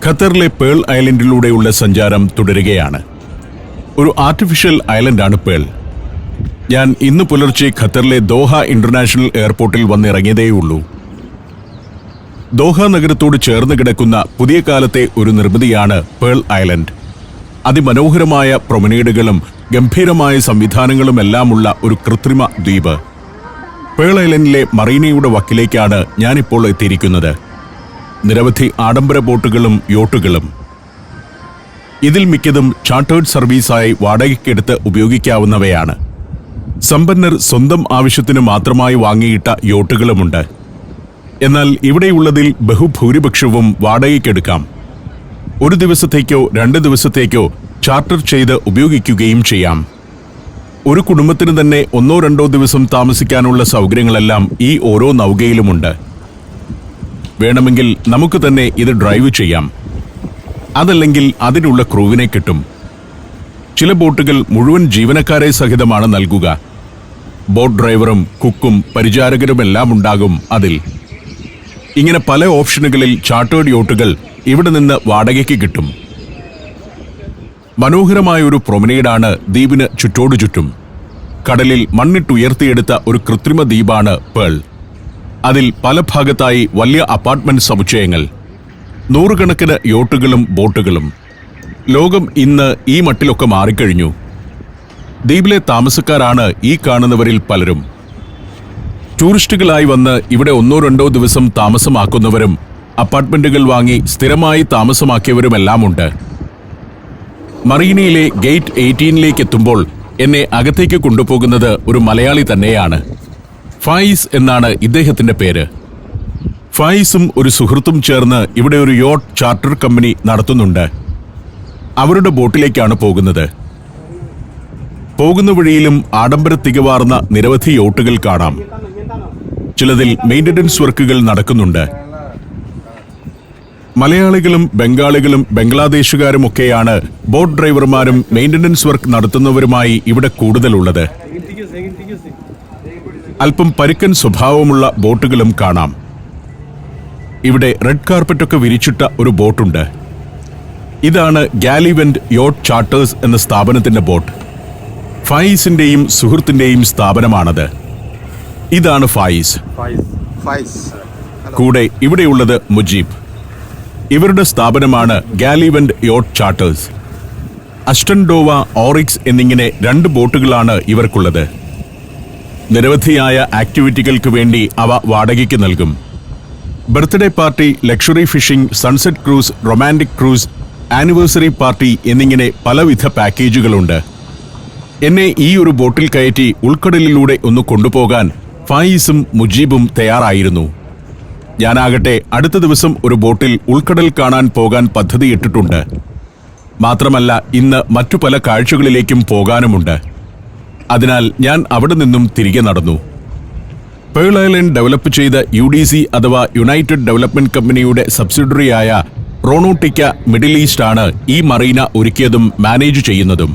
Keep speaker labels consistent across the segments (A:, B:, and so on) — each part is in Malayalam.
A: ഖത്തറിലെ പേൾ ഐലൻഡിലൂടെയുള്ള സഞ്ചാരം തുടരുകയാണ്. ഒരു ആർട്ടിഫിഷ്യൽ ഐലൻഡാണ് പേൾ. ഞാൻ ഇന്ന് പുലർച്ചെ ഖത്തറിലെ ദോഹ ഇന്റർനാഷണൽ എയർപോർട്ടിൽ വന്നിറങ്ങിയതേയുള്ളൂ. ദോഹ നഗരത്തോട് ചേർന്ന് കിടക്കുന്ന പുതിയ കാലത്തെ ഒരു നിർമ്മിതിയാണ് പേൾ ഐലൻഡ്. അതിമനോഹരമായ പ്രൊമനേഡുകളും ഗംഭീരമായ സംവിധാനങ്ങളുമെല്ലാമുള്ള ഒരു കൃത്രിമ ദ്വീപ്. പേൾ ഐലൻഡിലെ മറീനയുടെ വക്കിലേക്കാണ് ഞാനിപ്പോൾ എത്തിയിരിക്കുന്നത്. നിരവധി ആഡംബര ബോട്ടുകളും യോട്ടുകളും. ഇതിൽ മിക്കതും ചാർട്ടേഡ് സർവീസായി വാടകയ്ക്കെടുത്ത് ഉപയോഗിക്കാവുന്നവയാണ്. സമ്പന്നർ സ്വന്തം ആവശ്യത്തിന് മാത്രമായി വാങ്ങിയിട്ട യോട്ടുകളുമുണ്ട്. എന്നാൽ ഇവിടെയുള്ളതിൽ ബഹുഭൂരിപക്ഷവും വാടകയ്ക്കെടുക്കാം. ഒരു ദിവസത്തേക്കോ 2 ദിവസത്തേക്കോ ചാർട്ടർ ചെയ്ത് ഉപയോഗിക്കുകയും ചെയ്യാം. ഒരു കുടുംബത്തിന് തന്നെ 1-2 ദിവസം താമസിക്കാനുള്ള സൗകര്യങ്ങളെല്ലാം ഈ ഓരോ നൗകയിലുമുണ്ട്. വേണമെങ്കിൽ നമുക്ക് തന്നെ ഇത് ഡ്രൈവ് ചെയ്യാം. അതല്ലെങ്കിൽ അതിനുള്ള ക്രൂവിനെ കിട്ടും. ചില ബോട്ടുകൾ മുഴുവൻ ജീവനക്കാരെ സഹിതമാണ് നൽകുക. ബോട്ട് ഡ്രൈവറും കുക്കും പരിചാരകരുമെല്ലാം ഉണ്ടാകും അതിൽ. ഇങ്ങനെ പല ഓപ്ഷനുകളിൽ ചാർട്ടേഡ് യോട്ടുകൾ ഇവിടെ നിന്ന് വാടകയ്ക്ക് കിട്ടും. മനോഹരമായ ഒരു പ്രൊമനേഡാണ് ദ്വീപിന് ചുറ്റോടു ചുറ്റും. കടലിൽ മണ്ണിട്ടുയർത്തിയെടുത്ത ഒരു കൃത്രിമ ദ്വീപാണ് പേൾ. അതിൽ പല ഭാഗത്തായി വലിയ അപ്പാർട്ട്മെന്റ് സമുച്ചയങ്ങൾ, 100 കണക്കിന് യോട്ടുകളും ബോട്ടുകളും. ലോകം ഇന്ന് ഈ മട്ടിലൊക്കെ മാറിക്കഴിഞ്ഞു. ദ്വീപിലെ താമസക്കാരാണ് ഈ കാണുന്നവരിൽ പലരും. ടൂറിസ്റ്റുകളായി വന്ന് ഇവിടെ 1-2 ദിവസം താമസമാക്കുന്നവരും അപ്പാർട്ട്മെന്റുകൾ വാങ്ങി സ്ഥിരമായി താമസമാക്കിയവരുമെല്ലാമുണ്ട്. മറീനയിലെ ഗേറ്റ് 18 എത്തുമ്പോൾ എന്നെ അകത്തേക്ക് കൊണ്ടുപോകുന്നത് ഒരു മലയാളി തന്നെയാണ്. ഫായിസ് എന്നാണ് ഇദ്ദേഹത്തിന്റെ പേര്. ഫായിസും ഒരു സുഹൃത്തും ചേർന്ന് ഇവിടെ ഒരു യോട്ട് ചാർട്ടർ കമ്പനി നടത്തുന്നുണ്ട്. അവരുടെ ബോട്ടിലേക്കാണ് പോകുന്നത്. പോകുന്ന വഴിയിലും ആഡംബര തികവാർന്ന നിരവധി യോട്ടുകൾ കാണാം. ചിലതിൽ മെയിൻ്റനൻസ് വർക്കുകൾ നടക്കുന്നുണ്ട്. മലയാളികളും ബംഗാളികളും ബംഗ്ലാദേശുകാരുമൊക്കെയാണ് ബോട്ട് ഡ്രൈവർമാരും മെയിൻ്റനൻസ് വർക്ക് നടത്തുന്നവരുമായി ഇവിടെ കൂടുതലുള്ളത്. അല്പം പരുക്കൻ സ്വഭാവമുള്ള ബോട്ടുകളും കാണാം. ഇവിടെ റെഡ് കാർപ്പറ്റൊക്കെ വിരിച്ചിട്ട ഒരു ബോട്ടുണ്ട്. ഇതാണ് ഗാലിവെന്റ് യോട്ട് ചാർട്ടേഴ്സ് എന്ന സ്ഥാപനത്തിന്റെ ബോട്ട്. ഫായിസിന്റെയും സുഹൃത്തിന്റെയും സ്ഥാപനമാണത്. ഇതാണ് ഫായിസ്. കൂടെ ഇവിടെയുള്ളത് മുജീബ്. ഇവരുടെ സ്ഥാപനമാണ് ഗാലിവെന്റ് യോട്ട് ചാർട്ടേഴ്സ്. അസ്റ്റൻഡോവ, ഓറിക്സ് എന്നിങ്ങനെ 2 ബോട്ടുകളാണ് ഇവർക്കുള്ളത്. നിരവധിയായ ആക്ടിവിറ്റികൾക്ക് വേണ്ടി അവ വാടകയ്ക്ക് നൽകും. Birthday party, luxury fishing, sunset cruise, romantic cruise, anniversary party എന്നിങ്ങനെ പലവിധ പാക്കേജുകളുണ്ട്. എന്നെ ഈ ഒരു ബോട്ടിൽ കയറ്റി ഉൾക്കടലിലൂടെ ഒന്ന് കൊണ്ടുപോകാൻ ഫായിസും മുജീബും തയ്യാറായിരുന്നു. ഞാനാകട്ടെ അടുത്ത ദിവസം ഒരു ബോട്ടിൽ ഉൾക്കടൽ കാണാൻ പോകാൻ പദ്ധതിയിട്ടിട്ടുണ്ട്. മാത്രമല്ല ഇന്ന് മറ്റു പല കാഴ്ചകളിലേക്കും പോകാനുമുണ്ട്. അതിനാൽ ഞാൻ അവിടെ നിന്നും തിരികെ നടന്നു. പേൾ ഐലൻഡ് ഡെവലപ്പ് ചെയ്ത UDC അഥവാ യുണൈറ്റഡ് ഡെവലപ്മെന്റ് കമ്പനിയുടെ സബ്സിഡറിയായ റോണോട്ടിക്ക മിഡിൽ ഈസ്റ്റ് ആണ് ഈ മറീന ഒരുക്കിയതും മാനേജ് ചെയ്യുന്നതും.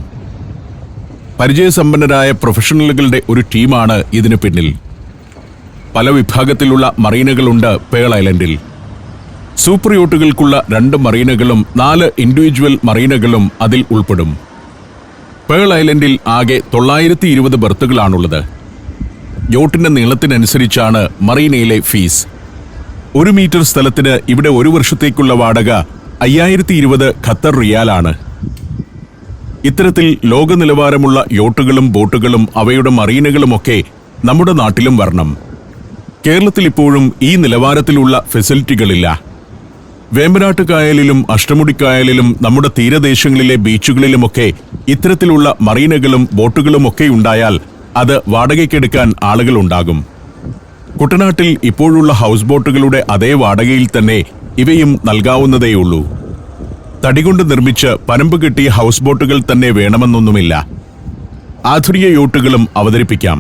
A: പരിചയസമ്പന്നരായ പ്രൊഫഷണലുകളുടെ ഒരു ടീമാണ് ഇതിനു പിന്നിൽ. പല വിഭാഗത്തിലുള്ള മറീനകളുണ്ട് പേൾ ഐലൻഡിൽ. സൂപ്പർ യോട്ടുകൾക്കുള്ള 2 മറീനകളും 4 ഇൻഡിവിജ്വൽ മറീനകളും അതിൽ ഉൾപ്പെടും. പേൾ ഐലൻഡിൽ ആകെ 920 ബർത്തുകളാണുള്ളത്. യോട്ടിന്റെ നീളത്തിനനുസരിച്ചാണ് മറീനയിലെ ഫീസ്. 1 മീറ്റർ സ്ഥലത്തിന് ഇവിടെ 1 വർഷത്തേക്കുള്ള വാടക 5020 ഖത്തർ റിയാലാണ്. ഇത്തരത്തിൽ ലോക നിലവാരമുള്ള യോട്ടുകളും ബോട്ടുകളും അവയുടെ മറീനകളുമൊക്കെ നമ്മുടെ നാട്ടിലും വരണം. കേരളത്തിൽ ഇപ്പോഴും ഈ നിലവാരത്തിലുള്ള ഫെസിലിറ്റികളില്ല. വേമ്പനാട്ട് കായലിലും അഷ്ടമുടിക്കായലിലും നമ്മുടെ തീരദേശങ്ങളിലെ ബീച്ചുകളിലുമൊക്കെ ഇത്തരത്തിലുള്ള മറീനകളും ബോട്ടുകളുമൊക്കെ ഉണ്ടായാൽ അത് വാടകയ്ക്കെടുക്കാൻ ആളുകളുണ്ടാകും. കുട്ടനാട്ടിൽ ഇപ്പോഴുള്ള ഹൗസ് ബോട്ടുകളുടെ അതേ വാടകയിൽ തന്നെ ഇവയും നൽകാവുന്നതേയുള്ളൂ. തടികൊണ്ട് നിർമ്മിച്ച് പനമ്പ് കെട്ടിയ ഹൗസ് ബോട്ടുകൾ തന്നെ വേണമെന്നൊന്നുമില്ല. ആധുനിക യോട്ടുകളും അവതരിപ്പിക്കാം.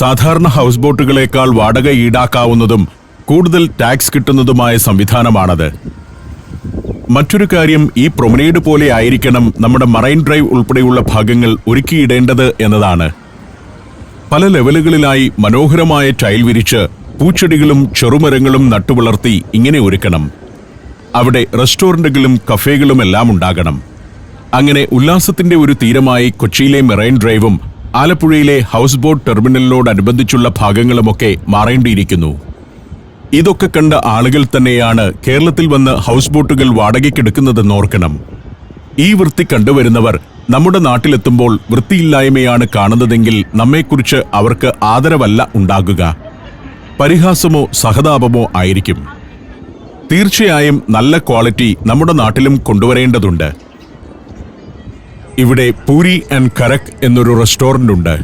A: സാധാരണ ഹൗസ് ബോട്ടുകളേക്കാൾ വാടക ഈടാക്കാവുന്നതും കൂടുതൽ ടാക്സ് കിട്ടുന്നതുമായ സംവിധാനമാണത്. മറ്റൊരു കാര്യം, ഈ പ്രൊമനേഡ് പോലെ ആയിരിക്കണം നമ്മുടെ മറൈൻ ഡ്രൈവ് ഉൾപ്പെടെയുള്ള ഭാഗങ്ങൾ ഒരുക്കിയിടേണ്ടത് എന്നതാണ്. പല ലെവലുകളിലായി മനോഹരമായ ടൈൽ വിരിച്ച് പൂച്ചെടികളും ചെറുമരങ്ങളും നട്ടുവളർത്തി ഇങ്ങനെ ഒരുക്കണം. അവിടെ റെസ്റ്റോറന്റുകളും കഫേകളും എല്ലാം ഉണ്ടാകണം. അങ്ങനെ ഉല്ലാസത്തിന്റെ ഒരു തീരമായി കൊച്ചിയിലെ മെറൈൻ ഡ്രൈവും ആലപ്പുഴയിലെ ഹൗസ് ബോട്ട് ടെർമിനലിനോടനുബന്ധിച്ചുള്ള ഭാഗങ്ങളുമൊക്കെ മാറേണ്ടിയിരിക്കുന്നു. ഇതൊക്കെ കണ്ട ആളുകൾ തന്നെയാണ് കേരളത്തിൽ വന്ന് ഹൗസ് ബോട്ടുകൾ വാടകയ്ക്കെടുക്കുന്നതെന്ന് ഓർക്കണം. ഈ വൃത്തി കണ്ടുവരുന്നവർ നമ്മുടെ നാട്ടിലെത്തുമ്പോൾ വൃത്തിയില്ലായ്മയാണ് കാണുന്നതെങ്കിൽ നമ്മെക്കുറിച്ച് അവർക്ക് ആദരവല്ല ഉണ്ടാകുക, പരിഹാസമോ സഹതാപമോ ആയിരിക്കും. തീർച്ചയായും നല്ല ക്വാളിറ്റി നമ്മുടെ നാട്ടിലും കൊണ്ടുവരേണ്ടതുണ്ട്. ഇവിടെ പൂരി ആൻഡ് കരക് എന്നൊരു റെസ്റ്റോറന്റ് ഉണ്ട്.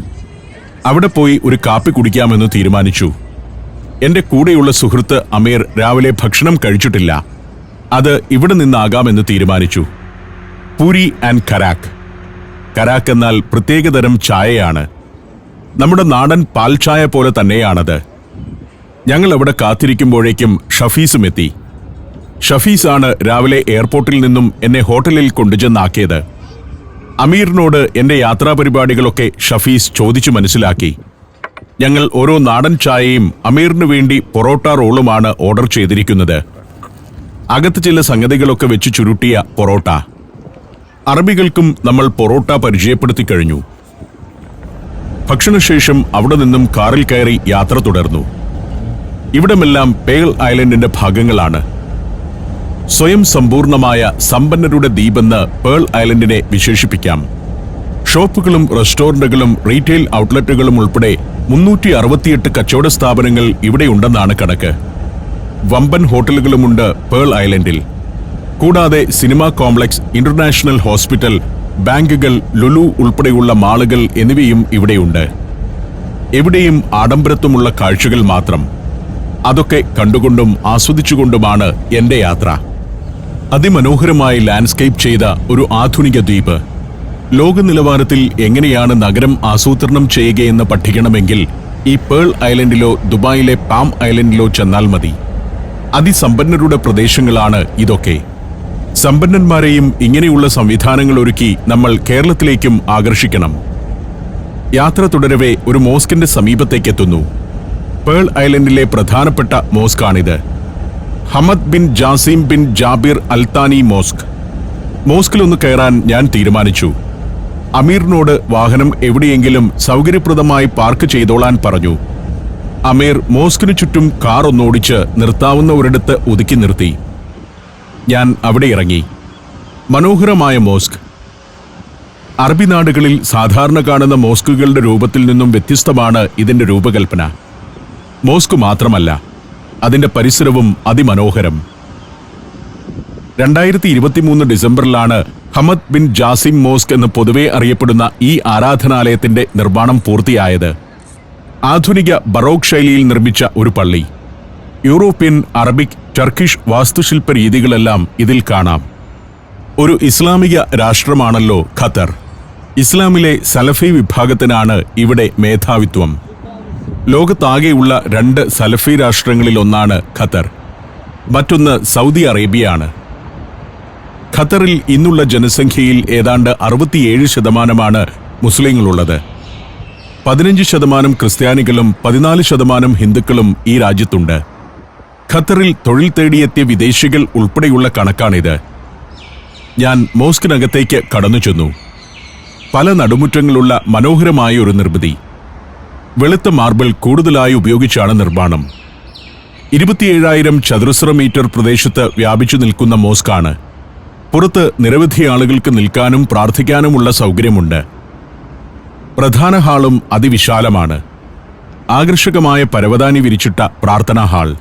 A: അവിടെ പോയി ഒരു കാപ്പി കുടിക്കാമെന്ന് തീരുമാനിച്ചു. എന്റെ കൂടെയുള്ള സുഹൃത്ത് അമീർ രാവിലെ ഭക്ഷണം കഴിച്ചിട്ടില്ല. അത് ഇവിടെ നിന്നാകാമെന്ന് തീരുമാനിച്ചു. പൂരി ആൻഡ് കരാക്ക്. കരാക്ക് എന്നാൽ പ്രത്യേകതരം ചായയാണ്. നമ്മുടെ നാടൻ പാൽച്ചായ പോലെ തന്നെയാണത്. ഞങ്ങൾ അവിടെ കാത്തിരിക്കുമ്പോഴേക്കും ഷഫീസും എത്തി. ഷഫീസാണ് രാവിലെ എയർപോർട്ടിൽ നിന്നും എന്നെ ഹോട്ടലിൽ കൊണ്ടുചെന്നാക്കിയത്. അമീറിനോട് എന്റെ യാത്രാപരിപാടികളൊക്കെ ഷഫീസ് ചോദിച്ചു മനസ്സിലാക്കി. ഞങ്ങൾ ഓരോ നാടൻ ചായയും അമീറിനു വേണ്ടി പൊറോട്ട റോളുമാണ് ഓർഡർ ചെയ്തിരിക്കുന്നത്. അകത്ത് ചില സംഗതികളൊക്കെ വെച്ച് ചുരുട്ടിയ പൊറോട്ട. അറബികൾക്കും നമ്മൾ പൊറോട്ട പരിചയപ്പെടുത്തി കഴിഞ്ഞു. ഭക്ഷണശേഷം അവിടെ നിന്നും കാറിൽ കയറി യാത്ര തുടർന്നു. ഇവിടമെല്ലാം പേൾ ഐലൻഡിന്റെ ഭാഗങ്ങളാണ്. സ്വയം സമ്പൂർണമായ സമ്പന്നരുടെ ദ്വീപെന്ന് പേൾ ഐലൻഡിനെ വിശേഷിപ്പിക്കാം. ഷോപ്പുകളും റെസ്റ്റോറന്റുകളും റീറ്റെയിൽ ഔട്ട്ലെറ്റുകളും ഉൾപ്പെടെ 368 കച്ചവട സ്ഥാപനങ്ങൾ ഇവിടെയുണ്ടെന്നാണ് കണക്ക്. വമ്പൻ ഹോട്ടലുകളുമുണ്ട് പേൾ ഐലൻഡിൽ. കൂടാതെ സിനിമാ കോംപ്ലക്സ്, ഇന്റർനാഷണൽ ഹോസ്പിറ്റൽ, ബാങ്കുകൾ, ലുലു ഉൾപ്പെടെയുള്ള മാളുകൾ എന്നിവയും ഇവിടെയുണ്ട്. എവിടെയും ആഡംബരത്വമുള്ള കാഴ്ചകൾ മാത്രം. അതൊക്കെ കണ്ടുകൊണ്ടും ആസ്വദിച്ചുകൊണ്ടുമാണ് എന്റെ യാത്ര. അതിമനോഹരമായി ലാൻഡ്സ്കേപ്പ് ചെയ്ത ഒരു ആധുനിക ദ്വീപ്. ലോക നിലവാരത്തിൽ എങ്ങനെയാണ് നഗരം ആസൂത്രണം ചെയ്യുകയെന്ന് പഠിക്കണമെങ്കിൽ ഈ പേൾ ഐലൻഡിലോ ദുബായിലെ പാം ഐലൻഡിലോ ചെന്നാൽ മതി. അതിസമ്പന്നരുടെ പ്രദേശങ്ങളാണ് ഇതൊക്കെ. സമ്പന്നന്മാരെയും ഇങ്ങനെയുള്ള സംവിധാനങ്ങൾ ഒരുക്കി നമ്മൾ കേരളത്തിലേക്കും ആകർഷിക്കണം. യാത്ര തുടരവേ ഒരു മോസ്കിന്റെ സമീപത്തേക്കെത്തുന്നു. പേൾ ഐലൻഡിലെ പ്രധാനപ്പെട്ട മോസ്കാണിത്. Hamad bin Jassim bin Jabir Al Thani mosque. മോസ്കിലൊന്ന് കയറാൻ ഞാൻ തീരുമാനിച്ചു. അമീറിനോട് വാഹനം എവിടെയെങ്കിലും സൗകര്യപ്രദമായി പാർക്ക് ചെയ്തോളാൻ പറഞ്ഞു. അമീർ മോസ്കിനു ചുറ്റും കാർ ഒന്നോടിച്ച് നിർത്താവുന്ന ഒരിടത്ത് ഒതുക്കി നിർത്തി. ഞാൻ അവിടെ ഇറങ്ങി. മനോഹരമായ മോസ്ക്. അറബി നാടുകളിൽ സാധാരണ കാണുന്ന മോസ്കുകളുടെ രൂപത്തിൽ നിന്നും വ്യത്യസ്തമാണ് ഇതിന്റെ രൂപകൽപ്പന. മോസ്ക് മാത്രമല്ല, അതിന്റെ പരിസരവും അതിമനോഹരം. 2023 ഡിസംബറിലാണ് ഹമദ് ബിൻ ജാസിം മോസ്ക് എന്ന് പൊതുവെ അറിയപ്പെടുന്ന ഈ ആരാധനാലയത്തിന്റെ നിർമ്മാണം പൂർത്തിയായത്. ആധുനിക ബറോക്ക് ശൈലിയിൽ നിർമ്മിച്ച ഒരു പള്ളി. യൂറോപ്യൻ, അറബിക്, ടർക്കിഷ് വാസ്തുശില്പ രീതികളെല്ലാം ഇതിൽ കാണാം. ഒരു ഇസ്ലാമിക രാഷ്ട്രമാണല്ലോ ഖത്തർ. ഇസ്ലാമിലെ സലഫി വിഭാഗത്തിനാണ് ഇവിടെ മേധാവിത്വം. ലോകത്താകെയുള്ള 2 സലഫി രാഷ്ട്രങ്ങളിലൊന്നാണ് ഖത്തർ. മറ്റൊന്ന് സൗദി അറേബ്യയാണ്. ഖത്തറിൽ ഇന്നുള്ള ജനസംഖ്യയിൽ ഏതാണ്ട് 67% മുസ്ലിങ്ങളുള്ളത്. 15% ക്രിസ്ത്യാനികളും 14% ഹിന്ദുക്കളും ഈ രാജ്യത്തുണ്ട്. ഖത്തറിൽ തൊഴിൽ തേടിയെത്തിയ വിദേശികൾ ഉൾപ്പെടെയുള്ള കണക്കാണിത്. ഞാൻ മോസ്കിനകത്തേക്ക് കടന്നു ചെന്നു. പല നടുമുറ്റങ്ങളുള്ള മനോഹരമായ ഒരു നിർമ്മിതി. വെളുത്ത മാർബിൾ കൂടുതലായി ഉപയോഗിച്ചാണ് നിർമ്മാണം. 27,000 ചതുരശ്ര മീറ്റർ പ്രദേശത്ത് വ്യാപിച്ചു നിൽക്കുന്ന മോസ്കാണ്. പുറത്ത് നിരവധി ആളുകൾക്ക് നിൽക്കാനും പ്രാർത്ഥിക്കാനുമുള്ള സൗകര്യമുണ്ട്. പ്രധാന ഹാളും അതിവിശാലമാണ്. ആകർഷകമായ പരവതാനി വിരിച്ചിട്ട പ്രാർത്ഥനാ ഹാൾ.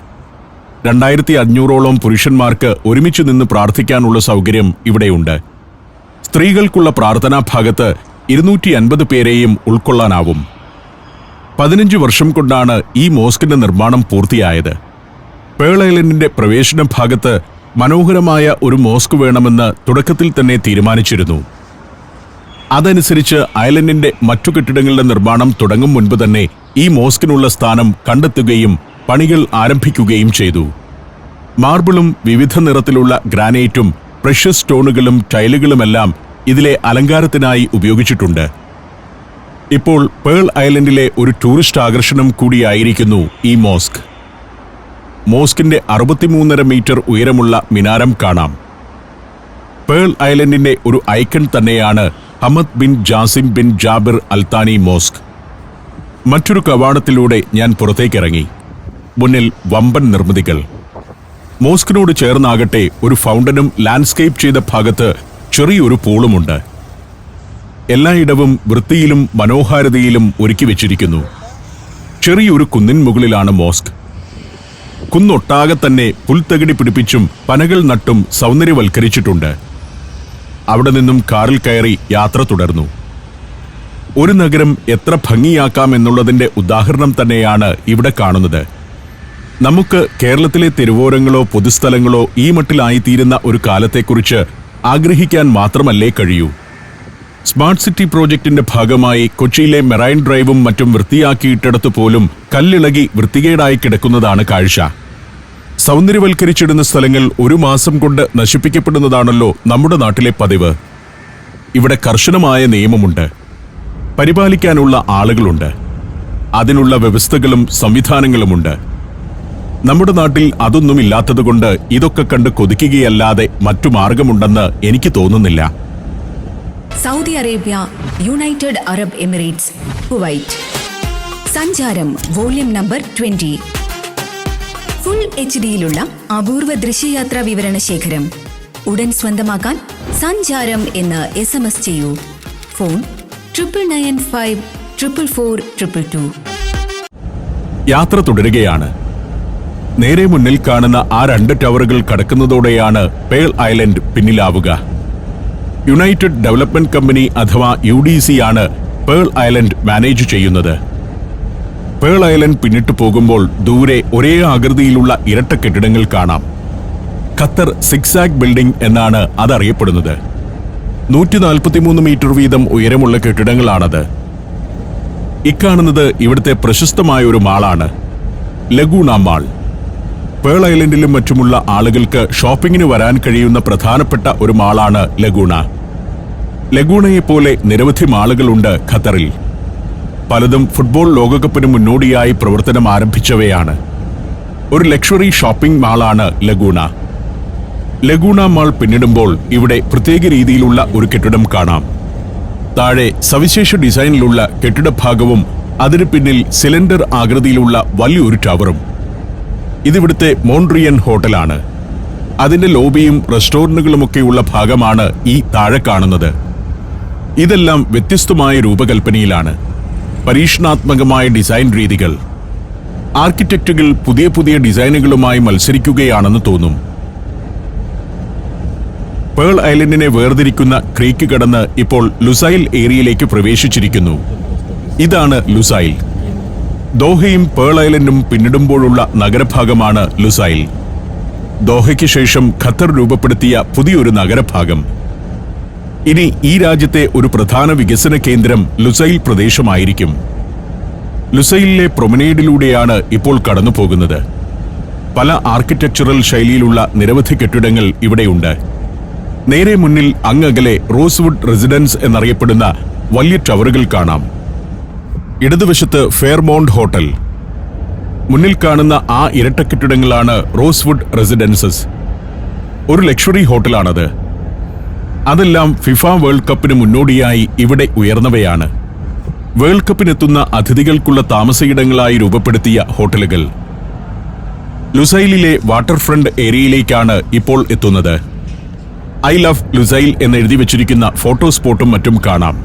A: 2500ഓളം പുരുഷന്മാർക്ക് ഒരുമിച്ച് നിന്ന് പ്രാർത്ഥിക്കാനുള്ള സൗകര്യം ഇവിടെയുണ്ട്. സ്ത്രീകൾക്കുള്ള പ്രാർത്ഥനാ ഭാഗത്ത് 250 പേരെയും ഉൾക്കൊള്ളാനാവും. 15 വർഷം കൊണ്ടാണ് ഈ മോസ്കിന്റെ നിർമ്മാണം പൂർത്തിയായത്. പേൾ ഐലൻഡിന്റെ പ്രവേശന ഭാഗത്ത് മനോഹരമായ ഒരു മോസ്ക് വേണമെന്ന് തുടക്കത്തിൽ തന്നെ തീരുമാനിച്ചിരുന്നു. അതനുസരിച്ച് ഐലൻഡിന്റെ മറ്റു കെട്ടിടങ്ങളുടെ നിർമ്മാണം തുടങ്ങും മുൻപ് തന്നെ ഈ മോസ്കിനുള്ള സ്ഥാനം കണ്ടെത്തുകയും പണികൾ ആരംഭിക്കുകയും ചെയ്തു. മാർബിളും വിവിധ നിറത്തിലുള്ള ഗ്രാനൈറ്റും പ്രഷ്യസ് സ്റ്റോണുകളും ടൈലുകളുമെല്ലാം ഇതിലെ അലങ്കാരത്തിനായി ഉപയോഗിച്ചിട്ടുണ്ട്. ഇപ്പോൾ പേൾ ഐലൻഡിലെ ഒരു ടൂറിസ്റ്റ് ആകർഷണം കൂടിയായിരിക്കുന്നു ഈ മോസ്ക്. മോസ്കിന്റെ 63.5 മീറ്റർ ഉയരമുള്ള മിനാരം കാണാം. പേൾ ഐലൻഡിന്റെ ഒരു ഐക്കൺ തന്നെയാണ് Hamad bin Jassim bin Jabir Al Thani mosque. മറ്റൊരു കവാടത്തിലൂടെ ഞാൻ പുറത്തേക്കിറങ്ങി. മുന്നിൽ വമ്പൻ നിർമ്മിതികൾ. മോസ്കിനോട് ചേർന്നാകട്ടെ ഒരു ഫൗണ്ടനും ലാൻഡ്സ്കേപ്പ് ചെയ്ത ഭാഗത്ത് ചെറിയൊരു പൂളുമുണ്ട്. എല്ലായിടവും വൃത്തിയിലും മനോഹാരിതയിലും ഒരുക്കി വെച്ചിരിക്കുന്നു. ചെറിയൊരു കുന്നിൻ മുകളിലാണ് മോസ്ക്. കുന്നൊട്ടാകെ തന്നെ പുൽത്തകിടി പിടിപ്പിച്ചും പനകൾ നട്ടും സൗന്ദര്യവൽക്കരിച്ചിട്ടുണ്ട്. അവിടെ നിന്നും കാറിൽ കയറി യാത്ര തുടർന്നു. ഒരു നഗരം എത്ര ഭംഗിയാക്കാം എന്നുള്ളതിന്റെ ഉദാഹരണം തന്നെയാണ് ഇവിടെ കാണുന്നത്. നമുക്ക് കേരളത്തിലെ തെരുവോരങ്ങളോ പൊതുസ്ഥലങ്ങളോ ഈ മട്ടിലായിത്തീരുന്ന ഒരു കാലത്തെക്കുറിച്ച് ആഗ്രഹിക്കാൻ മാത്രമല്ലേ കഴിയൂ. സ്മാർട്ട് സിറ്റി പ്രോജക്റ്റിന്റെ ഭാഗമായി കൊച്ചിയിലെ മെറൈൻ ഡ്രൈവും മറ്റും വൃത്തിയാക്കിയിട്ടിടത്തു പോലും കല്ലിളകി വൃത്തികേടായി കിടക്കുന്നതാണ് കാഴ്ച. സൗന്ദര്യവൽക്കരിച്ചിടുന്ന സ്ഥലങ്ങൾ ഒരു മാസം കൊണ്ട് നശിപ്പിക്കപ്പെടുന്നതാണല്ലോ നമ്മുടെ നാട്ടിലെ പതിവ്. ഇവിടെ കർശനമായ നിയമമുണ്ട്. പരിപാലിക്കാനുള്ള ആളുകളുണ്ട്. അതിനുള്ള വ്യവസ്ഥകളും സംവിധാനങ്ങളുമുണ്ട്. നമ്മുടെ നാട്ടിൽ അതൊന്നുമില്ലാത്തതുകൊണ്ട് ഇതൊക്കെ കണ്ട് കൊതിക്കുകയല്ലാതെ മറ്റു മാർഗമുണ്ടെന്ന് എനിക്ക് തോന്നുന്നില്ല.
B: Saudi Arabia, United Arab Emirates, Kuwait. സഞ്ചാരം വോള്യം നമ്പർ 20. ഫുൾ HD-യിലുള്ള അപൂർവ ദൃശ്യയാത്രാ വിവരണ ശേഖരം ഉടൻ സ്വന്തമാക്കാൻ സഞ്ചാരം എന്ന് SMS ചെയ്യൂ. ഫോൺ 9995444222.
A: യാത്ര തുടരുകയാണ്. നേരെ മുന്നിൽ കാണുന്ന ആ 2 ടവറുകൾ കടക്കുന്നതോടെയാണ് പേൾ ഐലൻഡ് പിന്നിലാവുക. യുണൈറ്റഡ് ഡെവലപ്മെന്റ് കമ്പനി അഥവാ UDC ആണ് പേൾ ഐലൻഡ് മാനേജ് ചെയ്യുന്നത്. പേൾ ഐലൻഡ് പിന്നിട്ടു പോകുമ്പോൾ ദൂരെ ഒരേ ആകൃതിയിലുള്ള ഇരട്ട കെട്ടിടങ്ങൾ കാണാം. ഖത്തർ സിക്സാക് ബിൽഡിംഗ് എന്നാണ് അതറിയപ്പെടുന്നത്. 143 മീറ്റർ വീതം ഉയരമുള്ള കെട്ടിടങ്ങളാണത്. ഇക്കാണുന്നത് ഇവിടുത്തെ പ്രശസ്തമായ ഒരു മാളാണ്, ലഗൂണ മാൾ. പേൾ ഐലൻഡിലും മറ്റുമുള്ള ആളുകൾക്ക് ഷോപ്പിങ്ങിന് വരാൻ കഴിയുന്ന പ്രധാനപ്പെട്ട ഒരു മാളാണ് ലഗൂണ. ലഗൂണയെപ്പോലെ നിരവധി മാളുകളുണ്ട് ഖത്തറിൽ. പലതും ഫുട്ബോൾ ലോകകപ്പിന് മുന്നോടിയായി പ്രവർത്തനം ആരംഭിച്ചവയാണ്. ഒരു ലക്ഷറി ഷോപ്പിംഗ് മാളാണ് ലഗൂണ. ലഗൂണ മാൾ പിന്നിടുമ്പോൾ ഇവിടെ പ്രത്യേക രീതിയിലുള്ള ഒരു കെട്ടിടം കാണാം. താഴെ സവിശേഷ ഡിസൈനിലുള്ള കെട്ടിടഭാഗവും അതിനു പിന്നിൽ സിലിണ്ടർ ആകൃതിയിലുള്ള വലിയൊരു ടവറും. ഇതിവിടുത്തെ മോൺട്രിയൻ ഹോട്ടലാണ്. അതിന്റെ ലോബിയും റെസ്റ്റോറന്റുകളുമൊക്കെയുള്ള ഭാഗമാണ് ഈ താഴെ കാണുന്നത്. ഇതെല്ലാം വ്യത്യസ്തമായ രൂപകൽപ്പനയിലാണ്. പരീക്ഷണാത്മകമായ ഡിസൈൻ രീതികൾ. ആർക്കിടെക്റ്റുകൾ പുതിയ പുതിയ ഡിസൈനുകളുമായി മത്സരിക്കുകയാണെന്ന് തോന്നും. പേൾ ഐലൻഡിനെ വേർതിരിക്കുന്ന ക്രീക്ക് കടന്ന് ഇപ്പോൾ ലുസൈൽ ഏരിയയിലേക്ക് പ്രവേശിച്ചിരിക്കുന്നു. ഇതാണ് ലുസൈൽ. ദോഹയും പേൾ ഐലൻഡും പിന്നിടുമ്പോഴുള്ള നഗരഭാഗമാണ് ലുസൈൽ. ദോഹയ്ക്ക് ശേഷം ഖത്തർ രൂപപ്പെടുത്തിയ പുതിയൊരു നഗരഭാഗം. ഇനി ഈ രാജ്യത്തെ ഒരു പ്രധാന വികസന കേന്ദ്രം ലുസൈൽ പ്രദേശമായിരിക്കും. ലുസൈലിലെ പ്രൊമനേഡിലൂടെയാണ് ഇപ്പോൾ കടന്നു പോകുന്നത്. പല ആർക്കിടെക്ചറൽ ശൈലിയിലുള്ള നിരവധി കെട്ടിടങ്ങൾ ഇവിടെയുണ്ട്. നേരെ മുന്നിൽ അങ്ങകലെ റോസ്വുഡ് റെസിഡൻസ് എന്നറിയപ്പെടുന്ന വലിയ ടവറുകൾ കാണാം. ഇടതുവശത്ത് ഫെയർമോണ്ട് ഹോട്ടൽ. മുന്നിൽ കാണുന്ന ആ ഇരട്ട കെട്ടിടങ്ങളാണ് റോസ്വുഡ് റെസിഡൻസസ്. ഒരു ലക്ഷറി ഹോട്ടലാണത്. അതെല്ലാം ഫിഫ വേൾഡ് കപ്പിന് മുന്നോടിയായി ഇവിടെ ഉയർന്നവയാണ്. വേൾഡ് കപ്പിനെത്തുന്ന അതിഥികൾക്കുള്ള താമസയിടങ്ങളായി രൂപപ്പെടുത്തിയ ഹോട്ടലുകൾ. ലുസൈലിലെ വാട്ടർ ഫ്രണ്ട് ഏരിയയിലേക്കാണ് ഇപ്പോൾ എത്തുന്നത്. ഐ ലവ് ലുസൈൽ എന്നെഴുതി വെച്ചിരിക്കുന്ന ഫോട്ടോ സ്പോട്ടും മറ്റും കാണാം.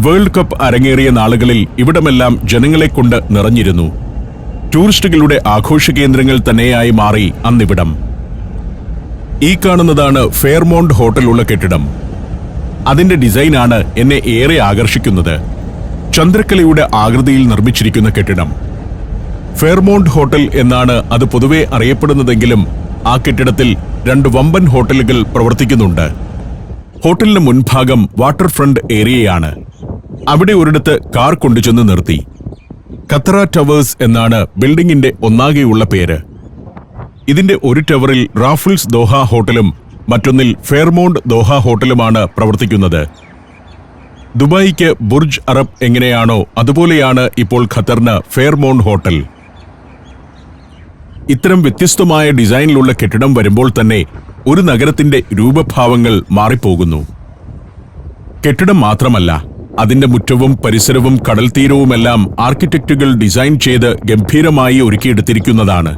A: വേൾഡ് കപ്പ് അരങ്ങേറിയ നാളുകളിൽ ഇവിടമെല്ലാം ജനങ്ങളെ കൊണ്ട് നിറഞ്ഞിരുന്നു. ടൂറിസ്റ്റുകളുടെ ആഘോഷ കേന്ദ്രങ്ങൾ തന്നെയായി മാറി അന്നിവിടം. ഈ കാണുന്നതാണ് ഫെയർമോണ്ട് ഹോട്ടലുള്ള കെട്ടിടം. അതിന്റെ ഡിസൈനാണ് എന്നെ ഏറെ ആകർഷിക്കുന്നത്. ചന്ദ്രക്കലയുടെ ആകൃതിയിൽ നിർമ്മിച്ചിരിക്കുന്ന കെട്ടിടം. ഫെയർമോണ്ട് ഹോട്ടൽ എന്നാണ് അത് പൊതുവെ അറിയപ്പെടുന്നതെങ്കിലും ആ കെട്ടിടത്തിൽ 2 വമ്പൻ ഹോട്ടലുകൾ പ്രവർത്തിക്കുന്നുണ്ട്. ഹോട്ടലിന് മുൻഭാഗം വാട്ടർ ഫ്രണ്ട് ഏരിയയാണ്. അവിടെ ഒരിടത്ത് കാർ കൊണ്ടുചെന്ന് നിർത്തി. ഖത്തറ ടവേഴ്സ് എന്നാണ് ബിൽഡിംഗിന്റെ ഒന്നാകെയുള്ള പേര്. ഇതിന്റെ ഒരു ടവറിൽ റാഫിൾസ് ദോഹ ഹോട്ടലും മറ്റൊന്നിൽ ഫെയർമോണ്ട് ദോഹ ഹോട്ടലുമാണ് പ്രവർത്തിക്കുന്നത്. ദുബായിക്ക് ബുർജ് അറബ് എങ്ങനെയാണോ അതുപോലെയാണ് ഇപ്പോൾ ഖത്തറിന് ഫെയർമോണ്ട് ഹോട്ടൽ. ഇത്തരം വ്യത്യസ്തമായ ഡിസൈനിലുള്ള കെട്ടിടം വരുമ്പോൾ തന്നെ ഒരു നഗരത്തിന്റെ രൂപഭാവങ്ങൾ മാറിപ്പോകുന്നു. കെട്ടിടം മാത്രമല്ല, അതിന്റെ മുറ്റവും പരിസരവും കടൽത്തീരവുമെല്ലാം ആർക്കിടെക്റ്റുകൾ ഡിസൈൻ ചെയ്ത് ഗംഭീരമായി ഒരുക്കിയെടുത്തിരിക്കുന്നതാണ്.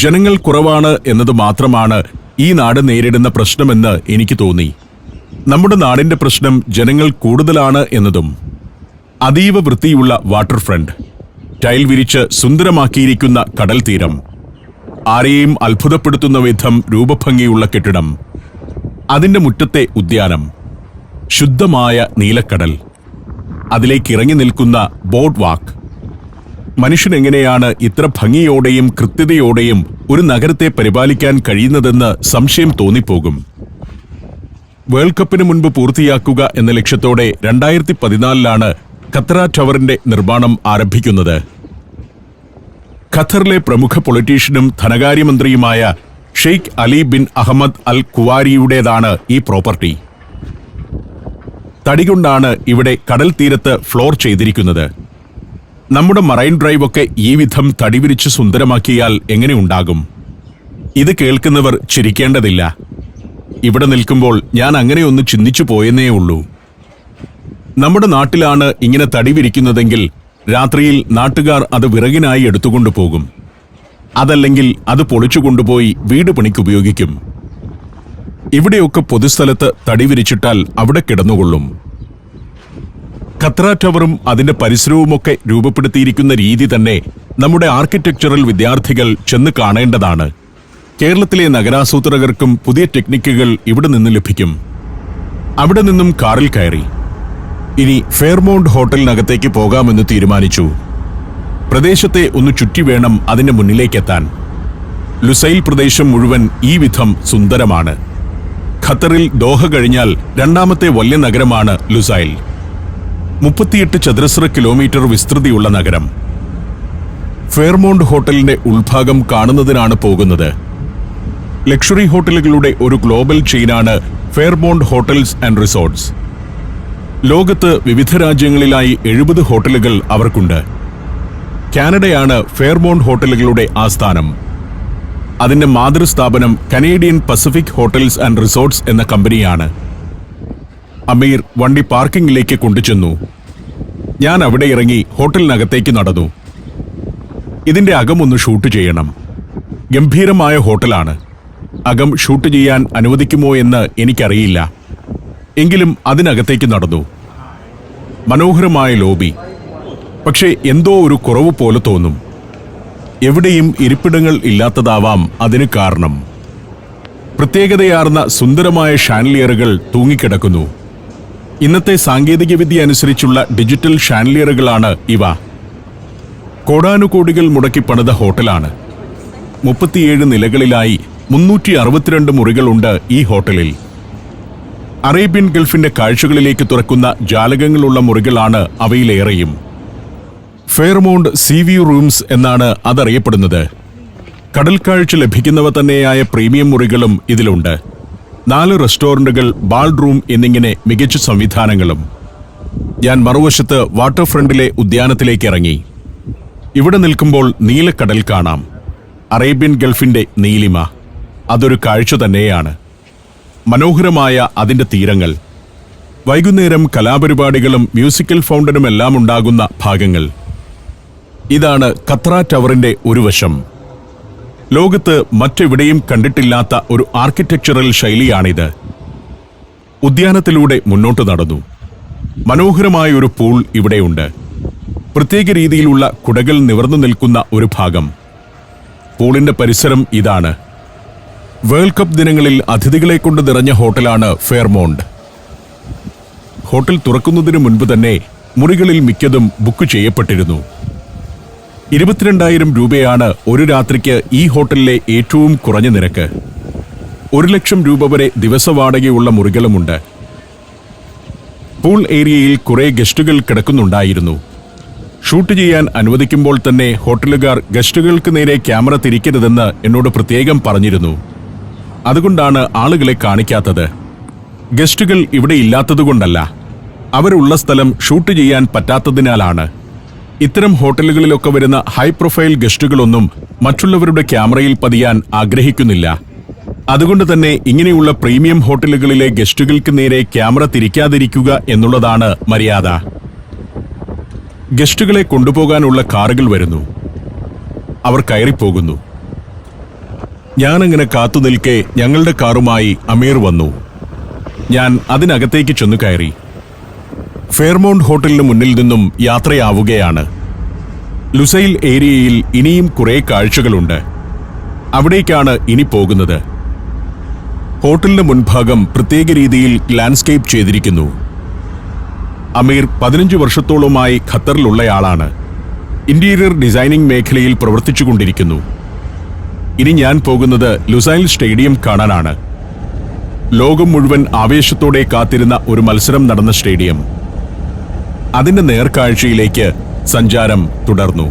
A: ജനങ്ങൾ കുറവാണ് എന്നത് മാത്രമാണ് ഈ നാട് നേരിടുന്ന പ്രശ്നമെന്ന് എനിക്ക് തോന്നി. നമ്മുടെ നാടിന്റെ പ്രശ്നം ജനങ്ങൾ കൂടുതലാണ് എന്നതും. അതീവ വൃത്തിയുള്ള വാട്ടർ ഫ്രണ്ട്, ടൈൽ വിരിച്ച് സുന്ദരമാക്കിയിരിക്കുന്ന കടൽ തീരം, ആരെയും അത്ഭുതപ്പെടുത്തുന്ന വിധം രൂപഭംഗിയുള്ള കെട്ടിടം, അതിന്റെ മുറ്റത്തെ ഉദ്യാനം, ശുദ്ധമായ നീലക്കടൽ, അതിലേക്ക് ഇറങ്ങി നിൽക്കുന്ന ബോർഡ് വാക്ക്. മനുഷ്യനെങ്ങനെയാണ് ഇത്ര ഭംഗിയോടെയും കൃത്യതയോടെയും ഒരു നഗരത്തെ പരിപാലിക്കാൻ കഴിയുന്നതെന്ന് സംശയം തോന്നിപ്പോകും. വേൾഡ് കപ്പിന് മുൻപ് പൂർത്തിയാക്കുക എന്ന ലക്ഷ്യത്തോടെ 2014 ഖത്തറ ടവറിന്റെ നിർമ്മാണം ആരംഭിക്കുന്നത്. ഖത്തറിലെ പ്രമുഖ പൊളിറ്റീഷ്യനും ധനകാര്യമന്ത്രിയുമായ ഷെയ്ഖ് അലി ബിൻ അഹമ്മദ് അൽ കുവാരിയുടേതാണ് ഈ പ്രോപ്പർട്ടി. തടികൊണ്ടാണ് ഇവിടെ കടൽ തീരത്ത് ഫ്ലോർ ചെയ്തിരിക്കുന്നത്. നമ്മുടെ മറൈൻ ഡ്രൈവ് ഒക്കെ ഈ വിധം തടിവിരിച്ച് സുന്ദരമാക്കിയാൽ എങ്ങനെ ഉണ്ടാകും? ഇത് കേൾക്കുന്നവർ ചിരിക്കേണ്ടതില്ല. ഇവിടെ നിൽക്കുമ്പോൾ ഞാൻ അങ്ങനെയൊന്ന് ചിന്തിച്ചു പോയെന്നേ ഉള്ളൂ. നമ്മുടെ നാട്ടിലാണ് ഇങ്ങനെ തടി വിരിക്കുന്നതെങ്കിൽ രാത്രിയിൽ നാട്ടുകാർ അത് വിറകിനായി എടുത്തുകൊണ്ടു പോകും. അതല്ലെങ്കിൽ അത് പൊളിച്ചുകൊണ്ടുപോയി വീട് പണിക്ക് ഉപയോഗിക്കും. ഇവിടെയൊക്കെ പൊതുസ്ഥലത്ത് തടി വിരിച്ചിട്ടാൽ അവിടെ കിടന്നുകൊള്ളും. ഖത്തറ ടവറും അതിന്റെ പരിസരവുമൊക്കെ രൂപപ്പെടുത്തിയിരിക്കുന്ന രീതി തന്നെ നമ്മുടെ ആർക്കിടെക്ചറൽ വിദ്യാർത്ഥികൾ ചെന്ന് കാണേണ്ടതാണ്. കേരളത്തിലെ നഗരാസൂത്രകർക്കും പുതിയ ടെക്നിക്കുകൾ ഇവിടെ നിന്ന് ലഭിക്കും. അവിടെ നിന്നും കാറിൽ കയറി ഇനി ഫെയർമോണ്ട് ഹോട്ടലിനകത്തേക്ക് പോകാമെന്ന് തീരുമാനിച്ചു. പ്രദേശത്തെ ഒന്ന് ചുറ്റി വേണം അതിന്റെ മുന്നിലേക്കെത്താൻ. ലുസൈൽ പ്രദേശം മുഴുവൻ ഈ വിധം സുന്ദരമാണ്. ഖത്തറിൽ ദോഹ കഴിഞ്ഞാൽ രണ്ടാമത്തെ വലിയ നഗരമാണ് ലുസൈൽ. 38 ചതുരശ്ര കിലോമീറ്റർ വിസ്തൃതിയുള്ള നഗരം. ഫെയർമോണ്ട് ഹോട്ടലിന്റെ ഉൾഭാഗം കാണുന്നതിനാണ് പോകുന്നത്. ലക്ഷറി ഹോട്ടലുകളുടെ ഒരു ഗ്ലോബൽ ചെയിനാണ് ഫെയർമോണ്ട് ഹോട്ടൽസ് ആൻഡ് റിസോർട്ട്സ്. ലോകത്ത് വിവിധ രാജ്യങ്ങളിലായി 70 ഹോട്ടലുകൾ അവർക്കുണ്ട്. കാനഡയാണ് ഫെയർമോണ്ട് ഹോട്ടലുകളുടെ ആസ്ഥാനം. അതിന്റെ മാതൃസ്ഥാപനം Canadian Pacific Hotels and Resorts എന്ന കമ്പനിയാണ്. അമീർ വണ്ടി പാർക്കിംഗിലേക്ക് കൊണ്ടുചെന്നു. ഞാൻ അവിടെ ഇറങ്ങി ഹോട്ടലിനകത്തേക്ക് നടന്നു. ഇതിന്റെ അകമൊന്ന് ഷൂട്ട് ചെയ്യണം. ഗംഭീരമായ ഹോട്ടലാണ്. അകം ഷൂട്ട് ചെയ്യാൻ അനുവദിക്കുമോ എന്ന് എനിക്കറിയില്ല. എങ്കിലും അതിനകത്തേക്ക് നടന്നു. മനോഹരമായ ലോബി. പക്ഷേ എന്തോ ഒരു കുറവ് പോലെ തോന്നും. എവിടെയും ഇരിപ്പിടങ്ങൾ ഇല്ലാത്തതാവാം അതിന് കാരണം. പ്രത്യേകതയാർന്ന സുന്ദരമായ ഷാൻലിയറുകൾ തൂങ്ങിക്കിടക്കുന്നു. ഇന്നത്തെ സാങ്കേതികവിദ്യ അനുസരിച്ചുള്ള ഡിജിറ്റൽ ഷാൻലിയറുകളാണ് ഇവ. കോടാനുകോടികൾ മുടക്കി പണിത ഹോട്ടലാണ്. 37 നിലകളിലായി 362 മുറികളുണ്ട് ഈ ഹോട്ടലിൽ. അറേബ്യൻ ഗൾഫിന്റെ കാഴ്ചകളിലേക്ക് തുറക്കുന്ന ജാലകങ്ങളുള്ള മുറികളാണ് അവയിലേറെയും. ഫെയർമോണ്ട് സീ വ്യൂ റൂംസ് എന്നാണ് അതറിയപ്പെടുന്നത്. കടൽ കാഴ്ച ലഭിക്കുന്നവ തന്നെയായ പ്രീമിയം മുറികളും ഇതിലുണ്ട്. 4 റെസ്റ്റോറന്റുകൾ, ബാൾ റൂം എന്നിങ്ങനെ മികച്ച സംവിധാനങ്ങളും. ഞാൻ മറുവശത്ത് വാട്ടർ ഫ്രണ്ടിലെ ഉദ്യാനത്തിലേക്ക് ഇറങ്ങി. ഇവിടെ നിൽക്കുമ്പോൾ നീലക്കടൽ കാണാം. അറേബ്യൻ ഗൾഫിന്റെ നീലിമ. അതൊരു കാഴ്ച തന്നെയാണ്. മനോഹരമായ അതിന്റെ തീരങ്ങൾ. വൈകുന്നേരം കലാപരിപാടികളും മ്യൂസിക്കൽ ഫൗണ്ടനുമെല്ലാം ഉണ്ടാകുന്ന ഭാഗങ്ങൾ. ഇതാണ് ഖത്തറ ടവറിന്റെ ഒരു വശം. ലോകത്ത് മറ്റെവിടെയും കണ്ടിട്ടില്ലാത്ത ഒരു ആർക്കിടെക്ചറൽ ശൈലിയാണിത്. ഉദ്യാനത്തിലൂടെ മുന്നോട്ട് നടന്നു. മനോഹരമായ ഒരു പൂൾ ഇവിടെയുണ്ട്. പ്രത്യേക രീതിയിലുള്ള കുടകൾ നിവർന്നു നിൽക്കുന്ന ഒരു ഭാഗം. പൂളിന്റെ പരിസരം ഇതാണ്. വേൾഡ് കപ്പ് ദിനങ്ങളിൽ അതിഥികളെ കൊണ്ട് നിറഞ്ഞ ഹോട്ടലാണ് ഫെയർമോണ്ട്. ഹോട്ടൽ തുറക്കുന്നതിന് മുൻപ് തന്നെ മുറികളിൽ മിക്കതും ബുക്ക് ചെയ്യപ്പെട്ടിരുന്നു. 22,000 രൂപയാണ് ഒരു രാത്രിക്ക് ഈ ഹോട്ടലിലെ ഏറ്റവും കുറഞ്ഞ നിരക്ക്. 1,00,000 രൂപ വരെ ദിവസവാടകയുള്ള മുറികളുമുണ്ട്. പൂൾ ഏരിയയിൽ കുറെ ഗസ്റ്റുകൾ കിടക്കുന്നുണ്ടായിരുന്നു. ഷൂട്ട് ചെയ്യാൻ അനുവദിക്കുമ്പോൾ തന്നെ ഹോട്ടലുകാർ ഗസ്റ്റുകൾക്ക് നേരെ ക്യാമറ തിരിക്കരുതെന്ന് എന്നോട് പ്രത്യേകം പറഞ്ഞിരുന്നു. അതുകൊണ്ടാണ് ആളുകളെ കാണിക്കാത്തത്. ഗസ്റ്റുകൾ ഇവിടെ ഇല്ലാത്തതുകൊണ്ടല്ല, അവരുള്ള സ്ഥലം ഷൂട്ട് ചെയ്യാൻ പറ്റാത്തതിനാലാണ്. ഇത്തരം ഹോട്ടലുകളിലൊക്കെ വരുന്ന ഹൈ പ്രൊഫൈൽ ഗസ്റ്റുകളൊന്നും മറ്റുള്ളവരുടെ ക്യാമറയിൽ പതിയാൻ ആഗ്രഹിക്കുന്നില്ല. അതുകൊണ്ട് തന്നെ ഇങ്ങനെയുള്ള പ്രീമിയം ഹോട്ടലുകളിലെ ഗസ്റ്റുകൾക്ക് നേരെ ക്യാമറ തിരിക്കാതിരിക്കുക എന്നുള്ളതാണ് മര്യാദ. ഗസ്റ്റുകളെ കൊണ്ടുപോകാനുള്ള കാറുകൾ വരുന്നു. അവർ കയറിപ്പോകുന്നു. ഞാനങ്ങനെ കാത്തുനിൽക്കെ ഞങ്ങളുടെ കാറുമായി അമീർ വന്നു. ഞാൻ അതിനകത്തേക്ക് ചെന്നു കയറി. ഫെയർമൗണ്ട് ഹോട്ടലിന് മുന്നിൽ നിന്നും യാത്രയാവുകയാണ്. ലുസൈൽ ഏരിയയിൽ ഇനിയും കുറെ കാഴ്ചകളുണ്ട്. അവിടേക്കാണ് ഇനി പോകുന്നത്. ഹോട്ടലിന്റെ മുൻഭാഗം പ്രത്യേക രീതിയിൽ ലാൻഡ്സ്കേപ്പ് ചെയ്തിരിക്കുന്നു. അമീർ 15 വർഷത്തോളമായി ഖത്തറിലുള്ളയാളാണ്. ഇന്റീരിയർ ഡിസൈനിംഗ് മേഖലയിൽ പ്രവർത്തിച്ചുകൊണ്ടിരിക്കുന്നു. ഇനി ഞാൻ പോകുന്നത് ലുസൈൽ സ്റ്റേഡിയം കാണാനാണ്. ലോകം മുഴുവൻ ആവേശത്തോടെ കാത്തിരുന്ന ഒരു മത്സരം നടന്ന സ്റ്റേഡിയം. അതിന്റെ നേർക്കാഴ്ചയിലേക്ക് സഞ്ചാരം തുടർന്നു.